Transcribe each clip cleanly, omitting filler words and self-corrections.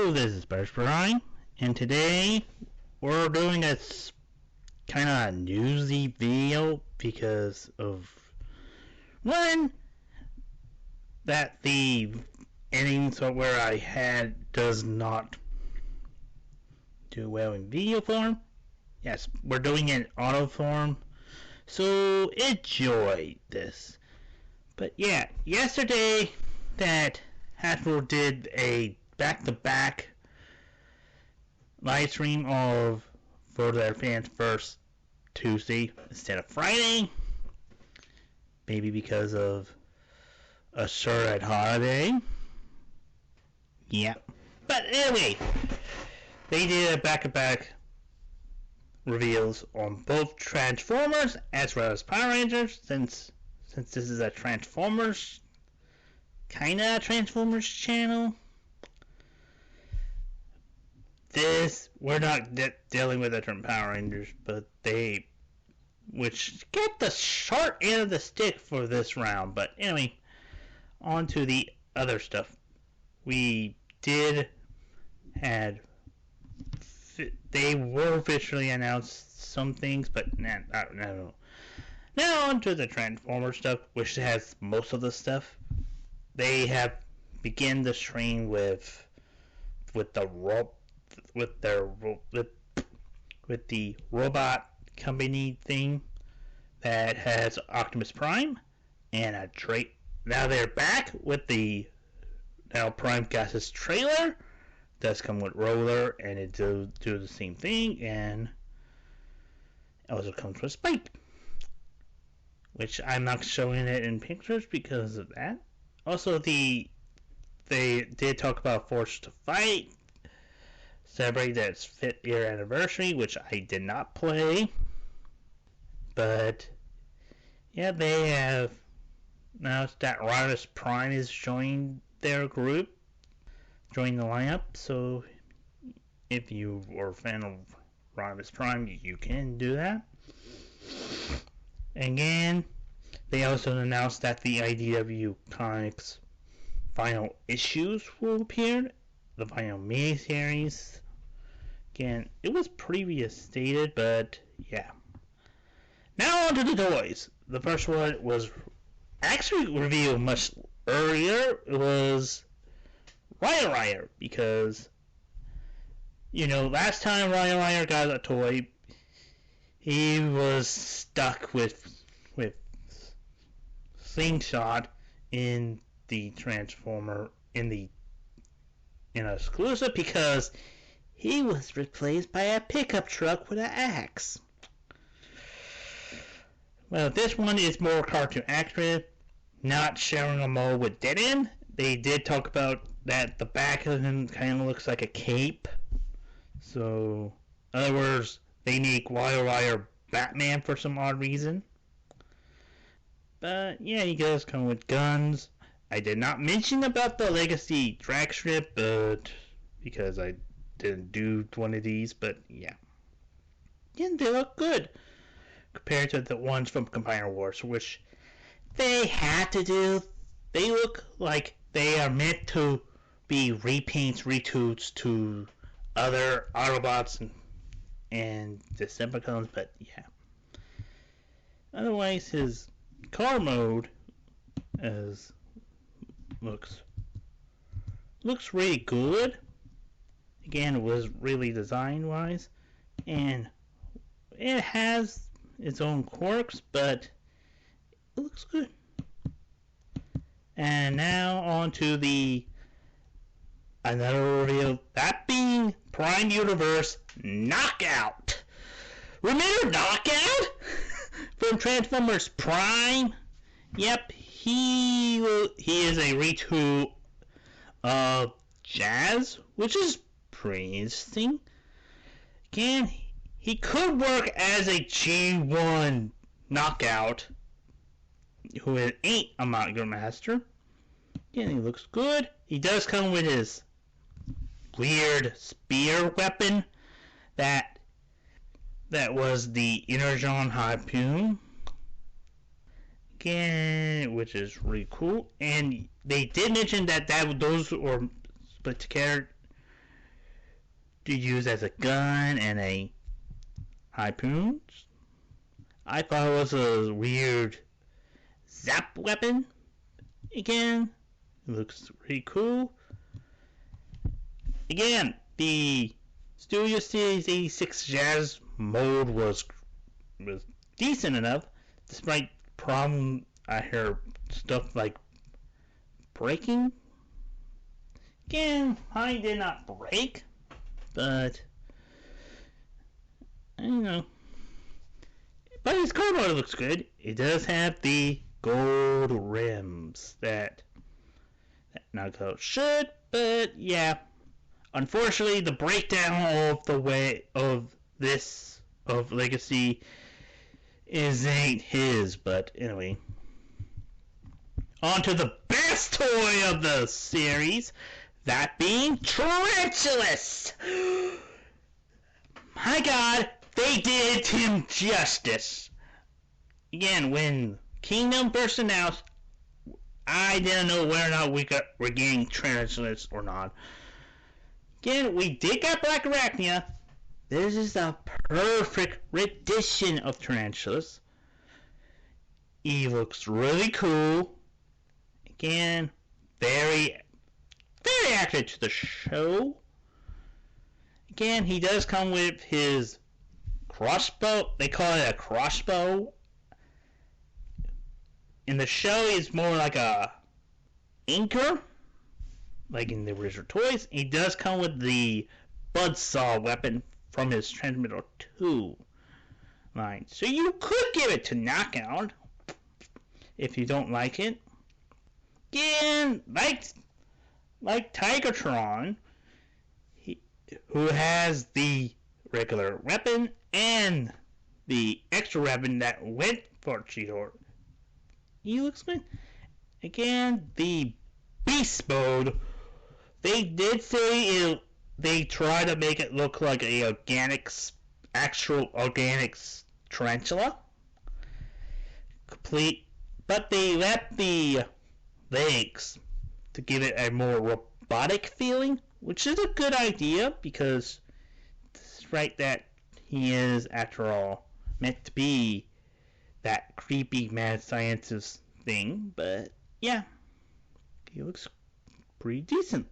Hello, this is Spiderus, and today we're doing a kind of newsy video because of one, that the editing software I had does not do well in video form. Yes, we're doing it in auto form, so enjoy this. But yeah, yesterday that Hasbro did a back-to-back live stream for their fans first Tuesday instead of Friday, maybe because of a certain holiday. Yeah, but anyway, they did a back-to-back reveals on both Transformers as well as Power Rangers. Since this is a Transformers channel, we're not dealing with the term Power Rangers, but which get the short end of the stick for this round. But anyway, on to the other stuff. They were officially announced some things, but no. Now on to the Transformer stuff, which has most of the stuff. They have begun the stream with the robot company thing that has Optimus Prime and a trait. Now they're back with now Prime got his trailer. Does come with roller, and it do the same thing, and it also comes with Spike, which I'm not showing it in pictures because of that. Also, they did talk about Force to Fight, celebrate its 5th year anniversary, which I did not play. But yeah, they have announced that Optimus Prime is joining their group, joining the lineup. So if you are a fan of Optimus Prime, you can do that. Again, they also announced that the IDW Comics final issues will appear, the final miniseries. Again, it was previously stated, but yeah. Now on to the toys. The first one was actually revealed much earlier. It was Raya, because last time Raya got a toy, he was stuck with Slingshot in the Transformer in an exclusive, because he was replaced by a pickup truck with an axe. Well, this one is more cartoon accurate, not sharing a mold with Dead End. They did talk about that the back of him kind of looks like a cape. So, in other words, they need Wire Batman for some odd reason. But yeah, he does come with guns. I did not mention about the Legacy drag strip, but because I didn't do one of these, but yeah. Again, they look good compared to the ones from Combiner Wars, which they had to do. They look like they are meant to be repaints, retools to other Autobots and Decepticons, but yeah. Otherwise, his car mode looks really good. Again, it was really design wise, and it has its own quirks, but it looks good. And now on to another reveal, that being Prime Universe Knockout. Remember Knockout from Transformers Prime? Yep, he is a retool of Jazz, which is pretty interesting. Again, he could work as a G1 Knockout, who ain't a Magnus Master. Again, he looks good. He does come with his weird spear weapon that was the Energon Harpoon. Again, which is really cool. And they did mention that those were split together to use as a gun and a harpoon. I thought it was a weird zap weapon. Again, it looks pretty cool. Again, the Studio Series 86 Jazz mode was decent enough, despite problem I heard stuff like breaking. Again, mine did not break, but I don't know. But his card mode looks good. It does have the gold rims that Knockout should, but yeah. Unfortunately, the breakdown of the way of this of Legacy ain't his, but anyway. On to the best toy of the series, that being Tarantulas. My God, they did him justice. Again, when Kingdom first announced, I didn't know whether or not we're getting Tarantulas or not. Again, we did get Black Arachnia. This is a perfect rendition of Tarantulas. He looks really cool. Again, very accurate to the show. Again, he does come with his crossbow. They call it a crossbow. In the show, he's more like a anchor, like in the original toys. He does come with the buzzsaw weapon from his Transmitter 2 line. So you could give it to Knockout if you don't like it. Again, like Tigertron, who has the regular weapon and the extra weapon that went for Cheetor. He looks good. Again, the Beast Mode, they did say they try to make it look like a actual organic tarantula. But they left the legs to give it a more robotic feeling, which is a good idea because it's right that he is, after all, meant to be that creepy mad scientist thing. But yeah, he looks pretty decent.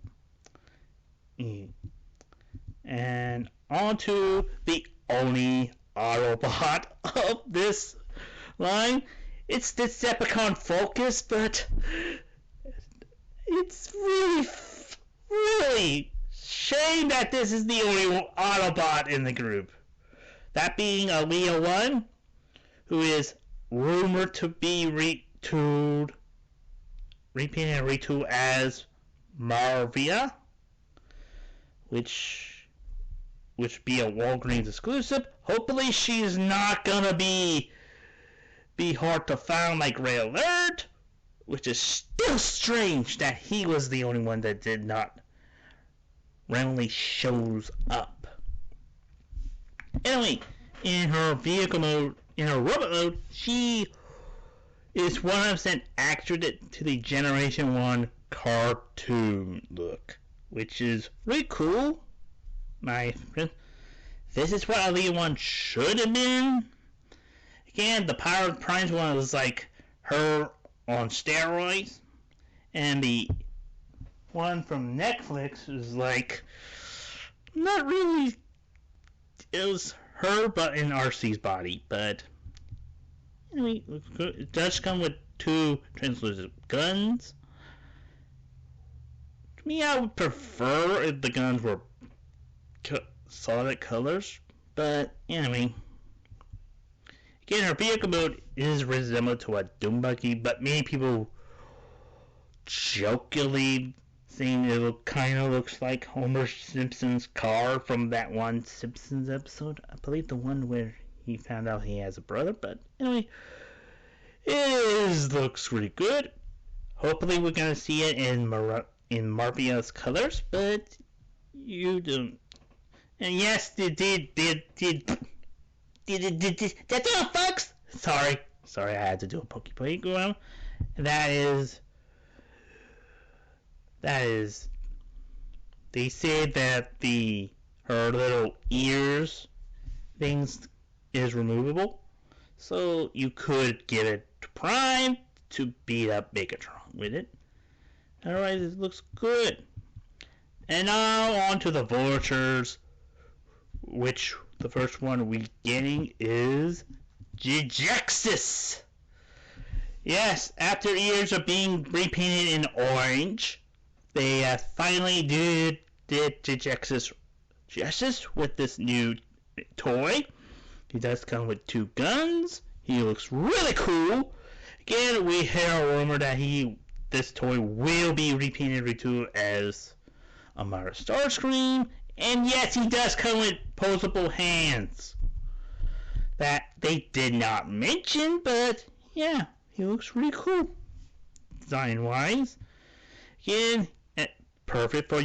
And on to the only Autobot of this line. It's Decepticon Focus, but it's really shame that this is the only Autobot in the group. That being Aaliyah 1, who is rumored to be repainted and retooled as Marvia, which be a Walgreens exclusive. Hopefully she's not gonna be hard to find like Ray Alert, which is still strange that he was the only one that did not randomly shows up. Anyway, in her vehicle mode, in her robot mode, she is 100% accurate to the Generation 1 cartoon look, which is really cool. This is what Aaliyah 1 should have been. Again, the Power of Primes one was like her on steroids, and the one from Netflix was like not really. It was her, but in RC's body. But anyway, it does come with 2 translucent guns. To me, I would prefer if the guns were solid colors, but anyway. Again, her vehicle mode is resembled to a Doom Buggy, but many people jokingly saying it kind of looks like Homer Simpson's car from that one Simpsons episode. I believe the one where he found out he has a brother, but anyway, it looks really good. Hopefully we're going to see it in Marvia's colors, but you don't. And yes, that's all, folks. Sorry, I had to do a pokey playground. That is. They said that the her little ears things is removable. So you could give it to Prime to beat up Megatron with it. Alright, it looks good. And now on to the Vultures, which the first one we're getting is Gigexis. Yes, after years of being repainted in orange, they finally did Gigexis justice with this new toy. He does come with 2 guns. He looks really cool. Again, we hear a rumor that this toy will be repainted to as a Mara Starscream. And yes, he does come with posable hands. That they did not mention, but yeah, he looks really cool. Design-wise. Again, perfect for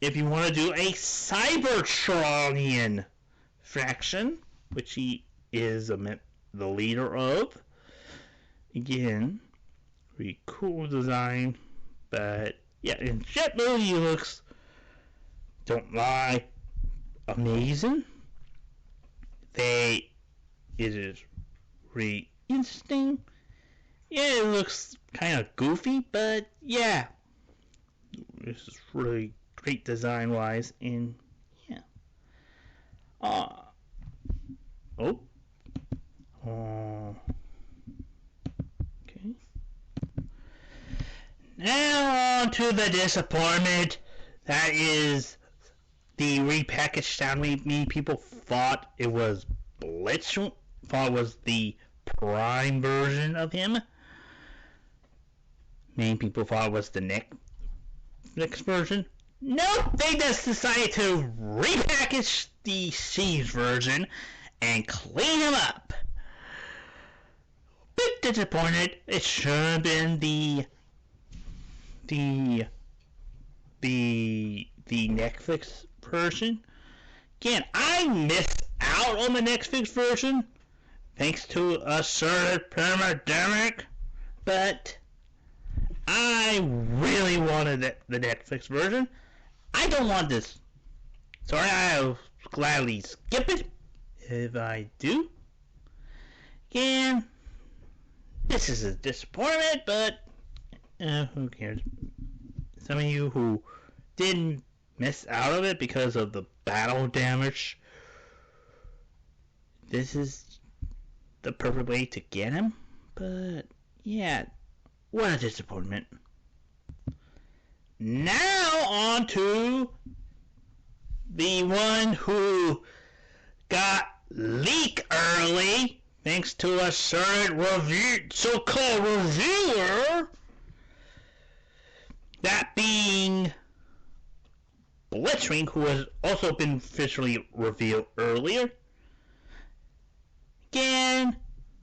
if you want to do a Cybertronian faction, which he is the leader of. Again, pretty cool design, but yeah, in jet mode he looks, don't lie, amazing. It is really interesting. Yeah, it looks kind of goofy, but yeah, this is really great design wise, and yeah. Okay. Now on to the disappointment. That is the repackaged sound. Many people thought it was Blitz, thought it was the Prime version of him. Many people thought it was the next version. Nope, they just decided to repackage the Seas version and clean him up. Bit disappointed. It should have been the Netflix version. Again, I missed out on the Netflix version thanks to a certain pandemic, but I really wanted the Netflix version. I don't want this. Sorry, I'll gladly skip it if I do. Again, this is a disappointment, but who cares? Some of you who didn't miss out on it because of the battle damage, this is the perfect way to get him. But yeah, what a disappointment. Now on to the one who got leaked early thanks to a certain so-called reviewer, that being Blitzwing, who has also been officially revealed earlier. Again,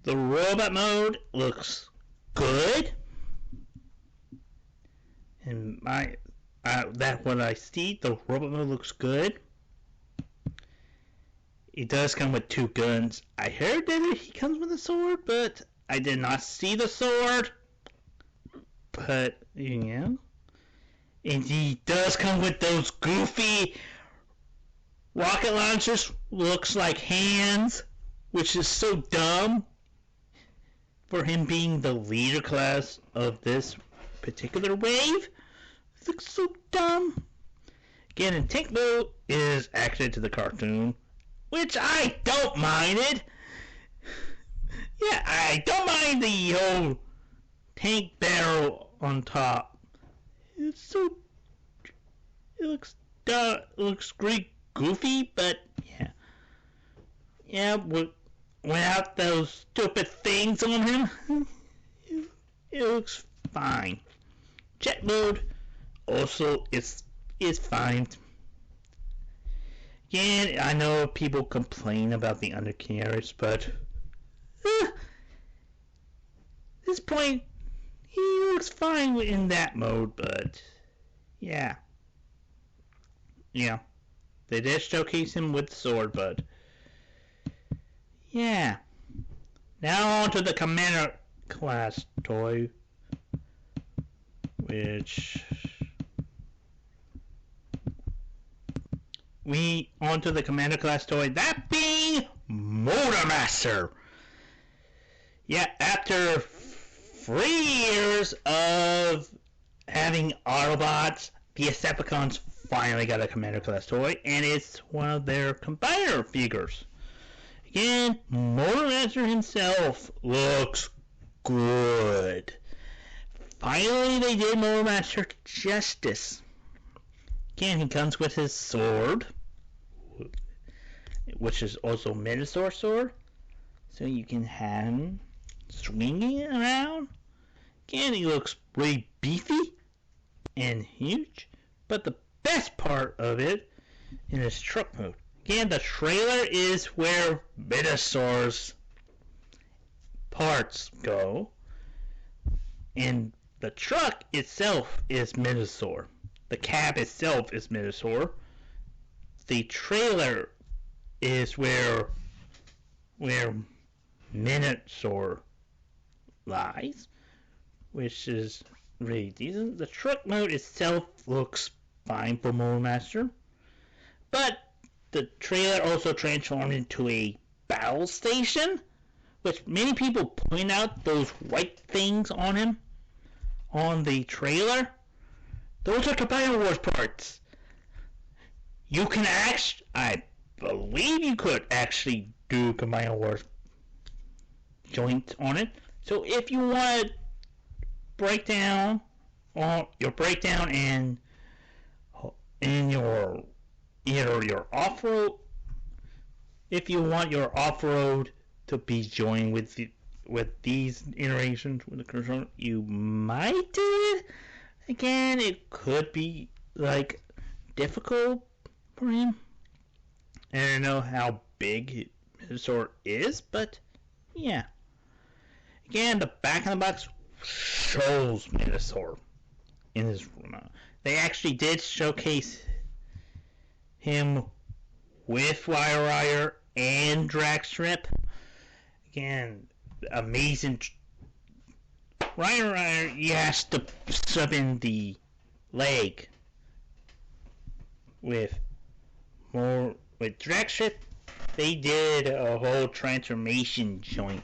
the robot mode looks good. And that what I see, the robot mode looks good. It does come with 2 guns. I heard that he comes with a sword, but I did not see the sword. But, yeah. And he does come with those goofy rocket launchers. Looks like hands, which is so dumb for him being the leader class of this particular wave. It looks so dumb. Again, in tank mode is accurate to the cartoon, which I don't mind it. Yeah, I don't mind the whole tank barrel on top. It looks dumb. It looks great, goofy, but yeah. Yeah, without those stupid things on him, it looks fine. Jet mode also is fine. Again, I know people complain about the undercarriage, but at this point, he looks fine in that mode, but yeah. Yeah. They did showcase him with the sword, but yeah. Now on to the Commander class toy, which we onto the Commander class toy, that being Motormaster. Yeah, after 3 years of having Autobots, the Decepticons finally got a Commander class toy, and it's one of their combiner figures. Again, Motormaster himself looks good. Finally, they did Motormaster justice. Again, he comes with his sword, which is also Minosaur sword, so you can have him swinging it around. Again, he looks really beefy and huge, but the best part of it in his truck mode. Again, the trailer is where Minosaur's parts go, and the truck itself is Minosaur. The cab itself is Minosaur. The trailer is where Minosaur lies, which is really decent. The truck mode itself looks fine for Motormaster, but the trailer also transformed into a battle station, which many people point out those white things on him on the trailer. Those are Combiner Wars parts. You can I believe you could actually do Combiner Wars joints on it. So if you want to break down your breakdown in your your off-road, if you want your off-road to be joined with these iterations with the controller, you might do it. Again, it could be like difficult for him. I don't know how big Minosaur is, but yeah. Again, the back of the box shows Minosaur in his room. They actually did showcase him with Wire and Drag Strip. Again, amazing. Wire, he has to sub in the leg with Drag Strip. They did a whole transformation joint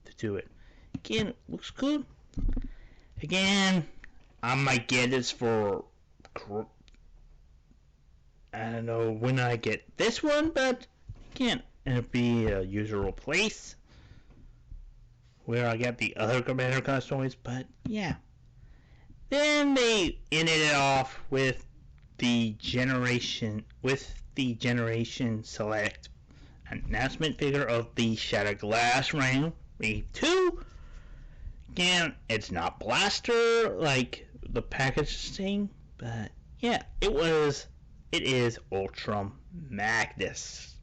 to do it. Again, it looks good. Again, I might get this for, I don't know when I get this one, but again, it'll be a usual place where I get the other Commander class toys, but yeah. Then they ended it off with the Generation Select announcement figure of the Shattered Glass Ring Wave 2. Again, it's not Blaster like the package thing, but yeah, it is Ultra Magnus.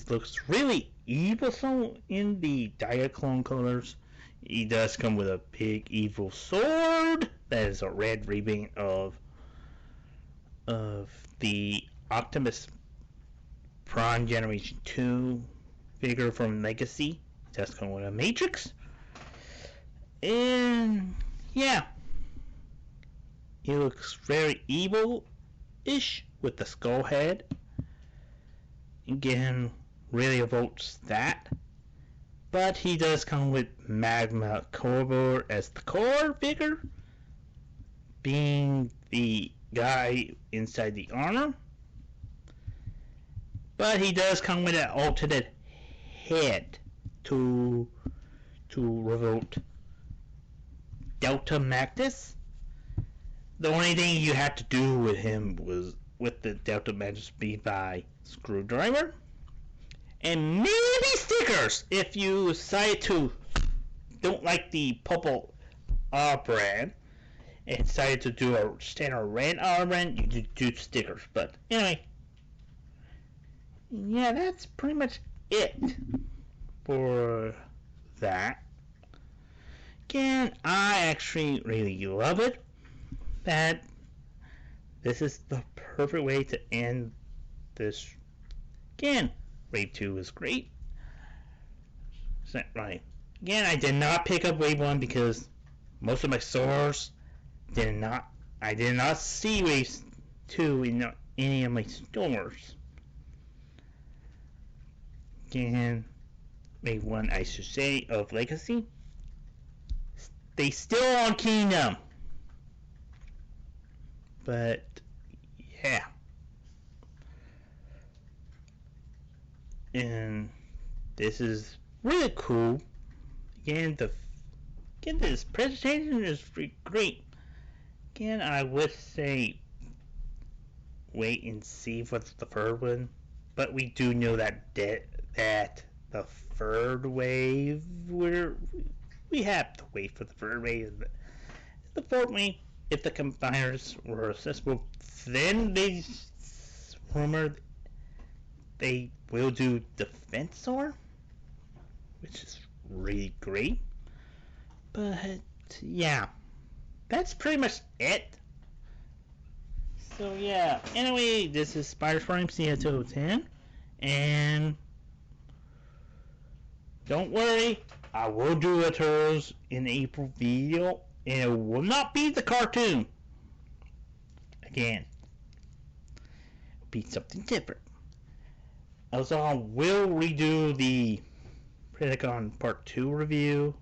Looks really evil in the Diaclone colors. He does come with a big evil sword that is a red repaint of the Optimus Prime Generation 2 figure from Legacy. It does come with a Matrix. And yeah, he looks very evil-ish with the skull head. Again, really evokes that. But he does come with Magma Corridor as the core figure, being the guy inside the armor. But he does come with an alternate head to revolt Delta Magnus. The only thing you had to do with him was with the Delta Magnus be by screwdriver. And maybe stickers if you decide to don't like the purple R brand and decided to do a standard red R brand, you do stickers. But anyway, yeah, that's pretty much it for that. Again, I actually really love it. That this is the perfect way to end this. Again, Wave 2 is great. Right. Again, I did not pick up Wave 1 because most of my stores I did not see 2 in any of my stores. And Wave 1, I should say, of Legacy. They still on Kingdom. But, yeah. And this is really cool. Again, this presentation is pretty great. Again, I would say wait and see for the third one. But we do know that the third wave, we have to wait for the third wave. The fourth wave, if the combiners were accessible, then they rumored they will do Defensor, which is really great. But yeah, that's pretty much it. So yeah, anyway, this is Spiderus Prime CO210, and don't worry, I will do a Turtles in April video, and it will not be the cartoon. Again, it'll be something different. Also, I will redo the Predacon Part 2 review.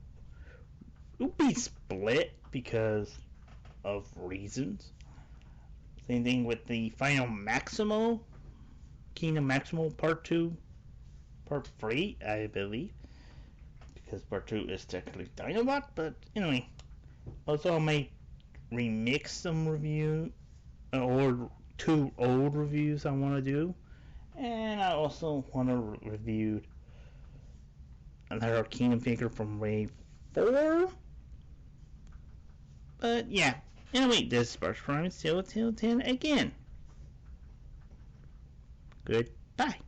It'll be split because of reasons. Same thing with the Final Maximo, Kingdom Maximo Part 2, Part 3, I believe. Because Part 2 is technically Dinobot, but anyway. Also, I may remix some review, or 2 old reviews I want to do. And I also want to review another Kingdom figure from Wave 4. But yeah. Anyway, this is Spiderus Prime 010 again. Goodbye.